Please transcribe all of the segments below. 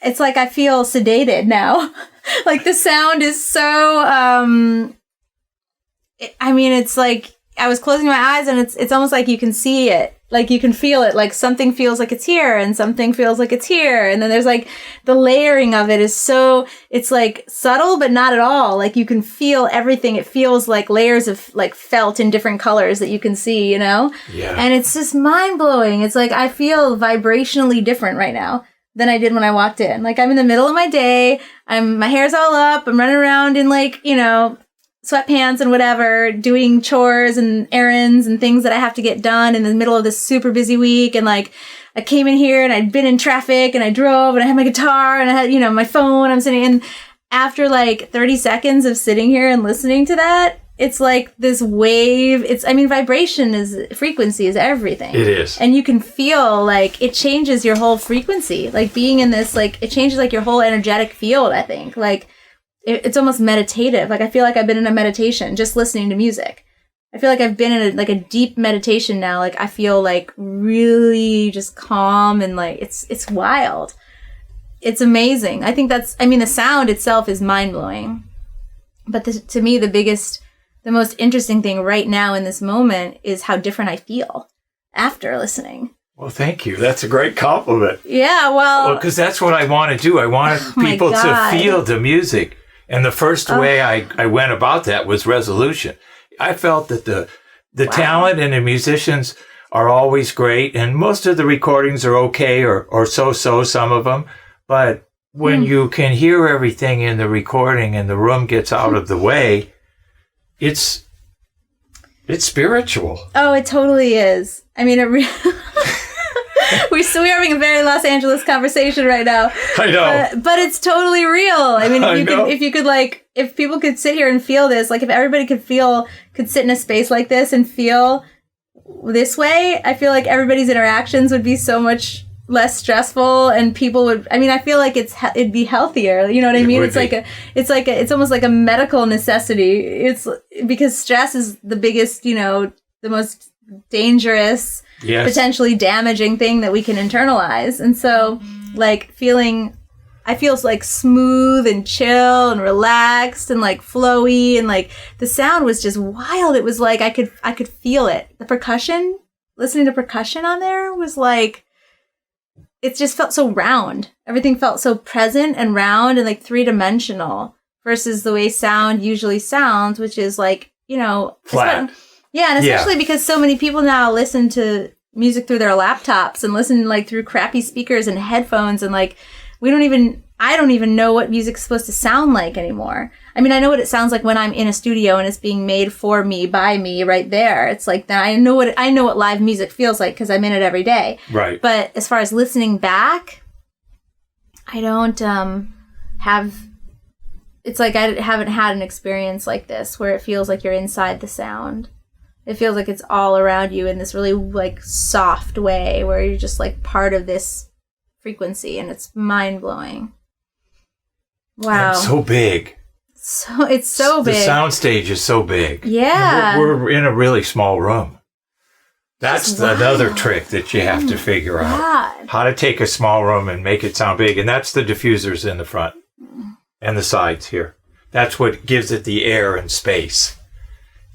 it's like I feel sedated now. Like the sound is so, it's like I was closing my eyes and it's almost like you can see it. Like you can feel it. Like something feels like it's here and something feels like it's here. And then there's like the layering of it is so, it's like subtle, but not at all. Like you can feel everything. It feels like layers of like felt in different colors that you can see, you know? Yeah. And it's just mind blowing. It's like I feel vibrationally different right now than I did when I walked in. Like I'm in the middle of my day. My hair's all up. I'm running around in like, sweatpants and whatever, doing chores and errands and things that I have to get done in the middle of this super busy week. And like, I came in here and I'd been in traffic and I drove and I had my guitar and I had, my phone. I'm sitting in. After like 30 seconds of sitting here and listening to that, it's like this wave. Frequency is everything. It is. And you can feel like it changes your whole frequency. Like being in this, like it changes like your whole energetic field, I think. Like, it's almost meditative. Like I feel like I've been in a meditation just listening to music. I feel like I've been in a deep meditation now. Like I feel like really just calm and like it's wild. It's amazing. I think the sound itself is mind blowing. But to me, the most interesting thing right now in this moment is how different I feel after listening. Well, thank you. That's a great compliment. Yeah, well, because that's what I want to do. I want people to feel the music. And the first way I went about that was resolution. I felt that the talent and the musicians are always great. And most of the recordings are okay or so, some of them. But when you can hear everything in the recording and the room gets out of the way, it's spiritual. Oh, it totally is. I mean, we're having a very Los Angeles conversation right now. I know. But it's totally real. I mean, if people could sit here and feel this, like if everybody could sit in a space like this and feel this way, I feel like everybody's interactions would be so much less stressful and people would, I feel like it'd be healthier. You know what I mean? It's almost like a medical necessity. It's because stress is the biggest, the most dangerous, potentially damaging thing that we can internalize. And so like I feel like smooth and chill and relaxed and like flowy and like the sound was just wild. It was like I could feel it. The percussion, listening to percussion on there was like, it just felt so round. Everything felt so present and round and like three-dimensional versus the way sound usually sounds, which is like, flat. Yeah, and especially because so many people now listen to music through their laptops and listen like through crappy speakers and headphones and like I don't even know what music's supposed to sound like anymore. I mean, I know what it sounds like when I'm in a studio and it's being made for me, by me, right there. It's like that I know what live music feels like because I'm in it every day. Right. But as far as listening back, I don't it's like I haven't had an experience like this where it feels like you're inside the sound. It feels like it's all around you in this really like soft way where you're just like part of this frequency and it's mind blowing. Wow. And so big. It's so big. The soundstage is so big. Yeah. We're in a really small room. That's another trick that you have to figure out. How to take a small room and make it sound big. And that's the diffusers in the front and the sides here. That's what gives it the air and space.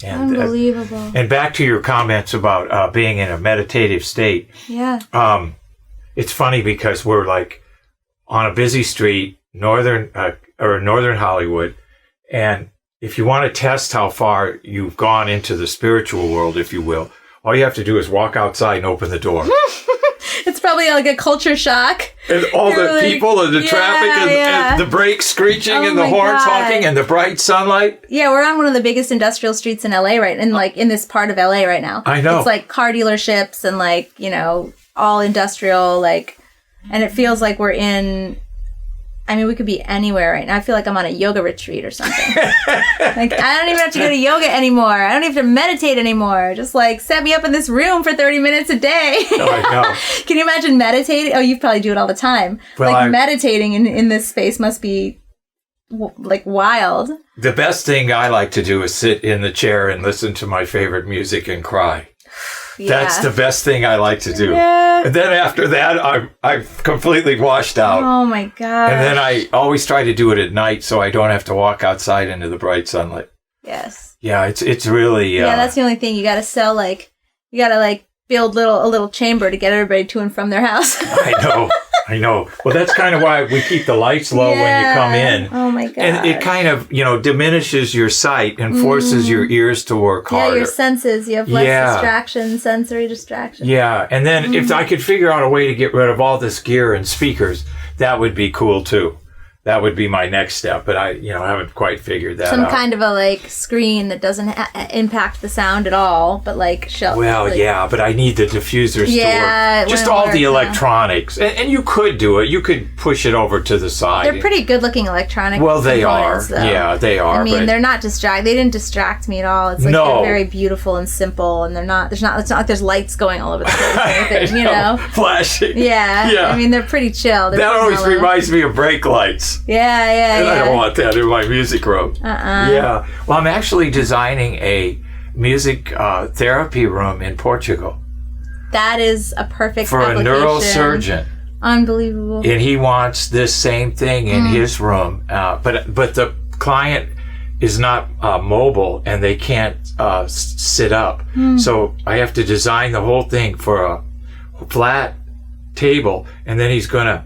And, unbelievable. And back to your comments about being in a meditative state. Yeah. It's funny because we're like on a busy street, northern Hollywood, and if you want to test how far you've gone into the spiritual world, if you will, all you have to do is walk outside and open the door. It's probably like a culture shock. And all the people and the traffic and the brakes screeching and the horns honking and the bright sunlight. Yeah, we're on one of the biggest industrial streets in LA in this part of LA right now. I know. It's like car dealerships and like, all industrial, like, and it feels like we're in, we could be anywhere right now. I feel like I'm on a yoga retreat or something. Like, I don't even have to go to yoga anymore. I don't even have to meditate anymore. Just like set me up in this room for 30 minutes a day. Oh, I know. Can you imagine meditating? Oh, you probably do it all the time. Well, meditating in this space must be like wild. The best thing I like to do is sit in the chair and listen to my favorite music and cry. That's the best thing I like to do. Yeah. And then after that, I'm completely washed out. Oh my God. And then I always try to do it at night so I don't have to walk outside into the bright sunlight. Yes. Yeah, it's really... yeah, that's the only thing. You got to sell, like, you got to, like, build a little chamber to get everybody to and from their house. I know. Well, that's kind of why we keep the lights low when you come in. Oh my God. And it kind of, diminishes your sight and forces your ears to work harder. Yeah, your senses. You have less distraction, sensory distraction. Yeah. And then if I could figure out a way to get rid of all this gear and speakers, that would be cool too. That would be my next step, but I haven't quite figured that out. Some kind of a, like, screen that doesn't impact the sound at all, but, like, but I need the diffusers to work. Just all the electronics. And you could do it. You could push it over to the side. They're pretty good-looking electronic they are. Though. Yeah, they are. I mean, they're not They didn't distract me at all. It's like they're very beautiful and simple, and it's not like there's lights going all over the place or anything, Flashing. Yeah. I mean, they're pretty chill. That always reminds me of brake lights. Yeah. And I don't want that in my music room. Yeah. Well, I'm actually designing a music therapy room in Portugal. That is a perfect for a neurosurgeon. Unbelievable. And he wants this same thing in his room, but the client is not mobile and they can't sit up. So I have to design the whole thing for a flat table, and then he's going to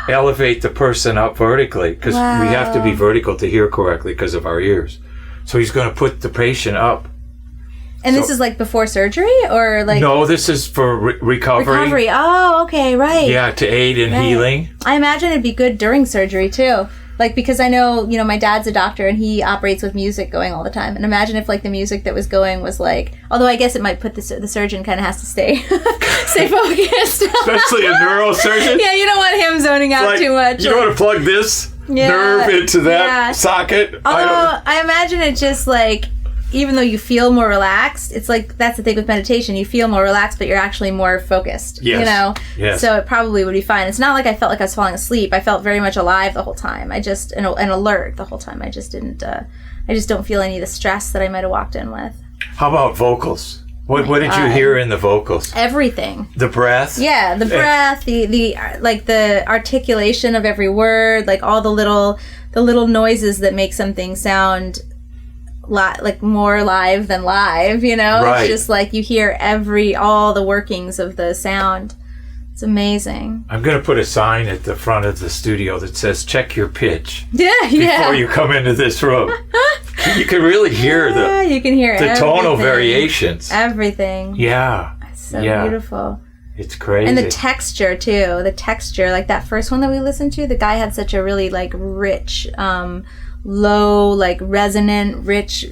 elevate the person up vertically, because we have to be vertical to hear correctly because of our ears. So he's going to put the patient up. And this is like before surgery, or like... No, this is for recovery. Oh, okay, right. Yeah, to aid in healing. I imagine it'd be good during surgery too. Like, because I know, my dad's a doctor and he operates with music going all the time. And imagine if, like, the music that was going was like, although I guess it might put the surgeon kind of has to stay focused. Especially a neurosurgeon. Yeah, you don't want him zoning out too much. You want to plug this nerve into that socket? Although I imagine it just like, even though you feel more relaxed, it's like, that's the thing with meditation. You feel more relaxed, but you're actually more focused. Yes. Yes. So it probably would be fine. It's not like I felt like I was falling asleep. I felt very much alive the whole time. And alert the whole time. I just didn't, I just don't feel any of the stress that I might have walked in with. How about vocals? What did you hear in the vocals? Everything. The breath? Yeah, the breath, the like the articulation of every word, like all the little noises that make something sound like more live than live, Right. It's just like you hear all the workings of the sound. It's amazing. I'm going to put a sign at the front of the studio that says, check your pitch. Before you come into this room. You can really hear you can hear the tonal variations. Everything. Yeah. It's so beautiful. It's crazy. And the texture, too. The texture, like that first one that we listened to, the guy had such a really, like, rich, low, like, resonant, rich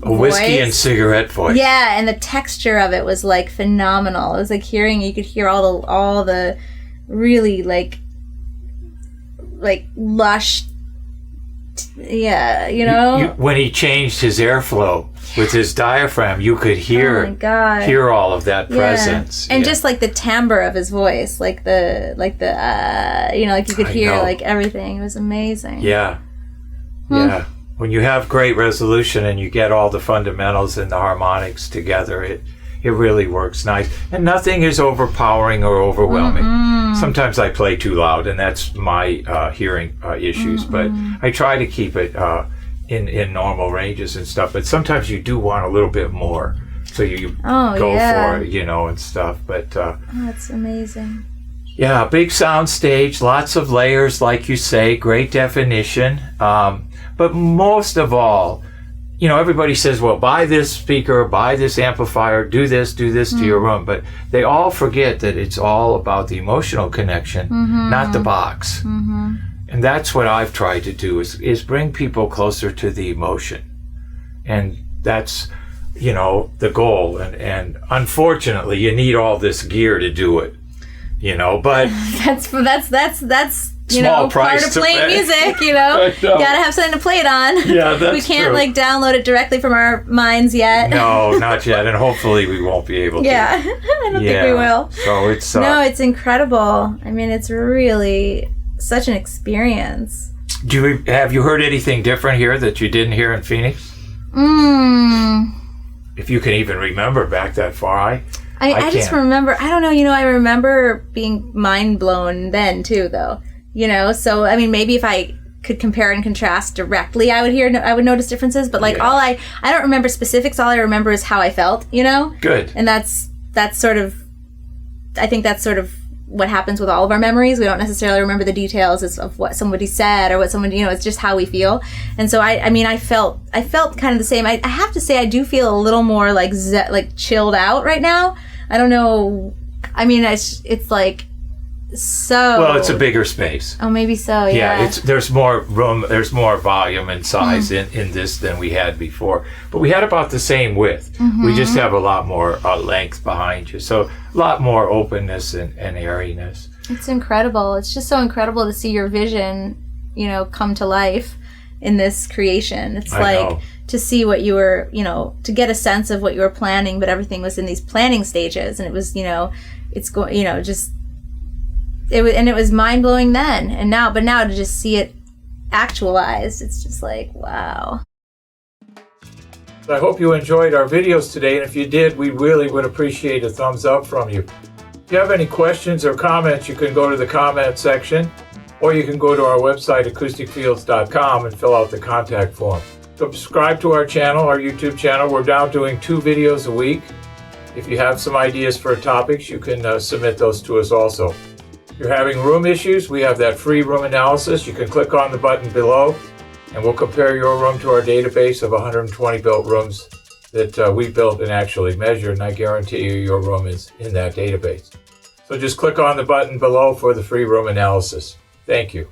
a whiskey and cigarette voice. Yeah, and the texture of it was, like, phenomenal. It was like you could hear all the really, like lush, when he changed his airflow with his diaphragm, you could hear all of that presence. And just like the timbre of his voice, like you could hear like everything. It was amazing. Yeah. Yeah. When you have great resolution and you get all the fundamentals and the harmonics together, it really works nice. And nothing is overpowering or overwhelming. Sometimes I play too loud, and that's my hearing issues, but I try to keep it in normal ranges and stuff. But sometimes you do want a little bit more, so you go for it, and stuff. But that's amazing. Yeah, big sound stage, lots of layers, like you say, great definition. But most of all, everybody says, well, buy this speaker, buy this amplifier, do this to your room. But they all forget that it's all about the emotional connection, not the box. And that's what I've tried to do is bring people closer to the emotion. And that's, the goal. And unfortunately, you need all this gear to do it, but that's small price part of playing music, gotta have something to play it on. Yeah, that's we can't true. Download it directly from our minds yet. No, not yet, and hopefully we won't be able to. I don't think we will. So it's no, it's incredible. I mean, it's really such an experience. Have you heard anything different here that you didn't hear in Phoenix? if you can even remember back that far. I just remember, I don't know, I remember being mind blown then too, though, so I mean, maybe if I could compare and contrast directly, I would notice differences, but like I don't remember specifics. All I remember is how I felt, Good. And that's sort of, I think that's sort of what happens with all of our memories. We don't necessarily remember the details of what somebody said or what somebody, it's just how we feel. And so I felt kind of the same. I have to say I do feel a little more like chilled out right now. I don't know. I mean, it's like, so well, it's a bigger space. Oh, maybe so. Yeah. There's more room. There's more volume and size in this than we had before. But we had about the same width. Mm-hmm. We just have a lot more length behind you, so a lot more openness and airiness. It's incredible. It's just so incredible to see your vision, come to life in this creation. It's to see what you were, to get a sense of what you were planning, but everything was in these planning stages, and it was, it's going, just. It was mind blowing then, and now to just see it actualized, it's just like, wow. I hope you enjoyed our videos today, and if you did, we really would appreciate a thumbs up from you. If you have any questions or comments, you can go to the comment section, or you can go to our website, acousticfields.com, and fill out the contact form. Subscribe to our channel, our YouTube channel. We're now doing 2 videos a week. If you have some ideas for topics, you can submit those to us also. If you're having room issues, we have that free room analysis. You can click on the button below, and we'll compare your room to our database of 120 built rooms that we built and actually measured, and I guarantee you your room is in that database. So just click on the button below for the free room analysis. Thank you.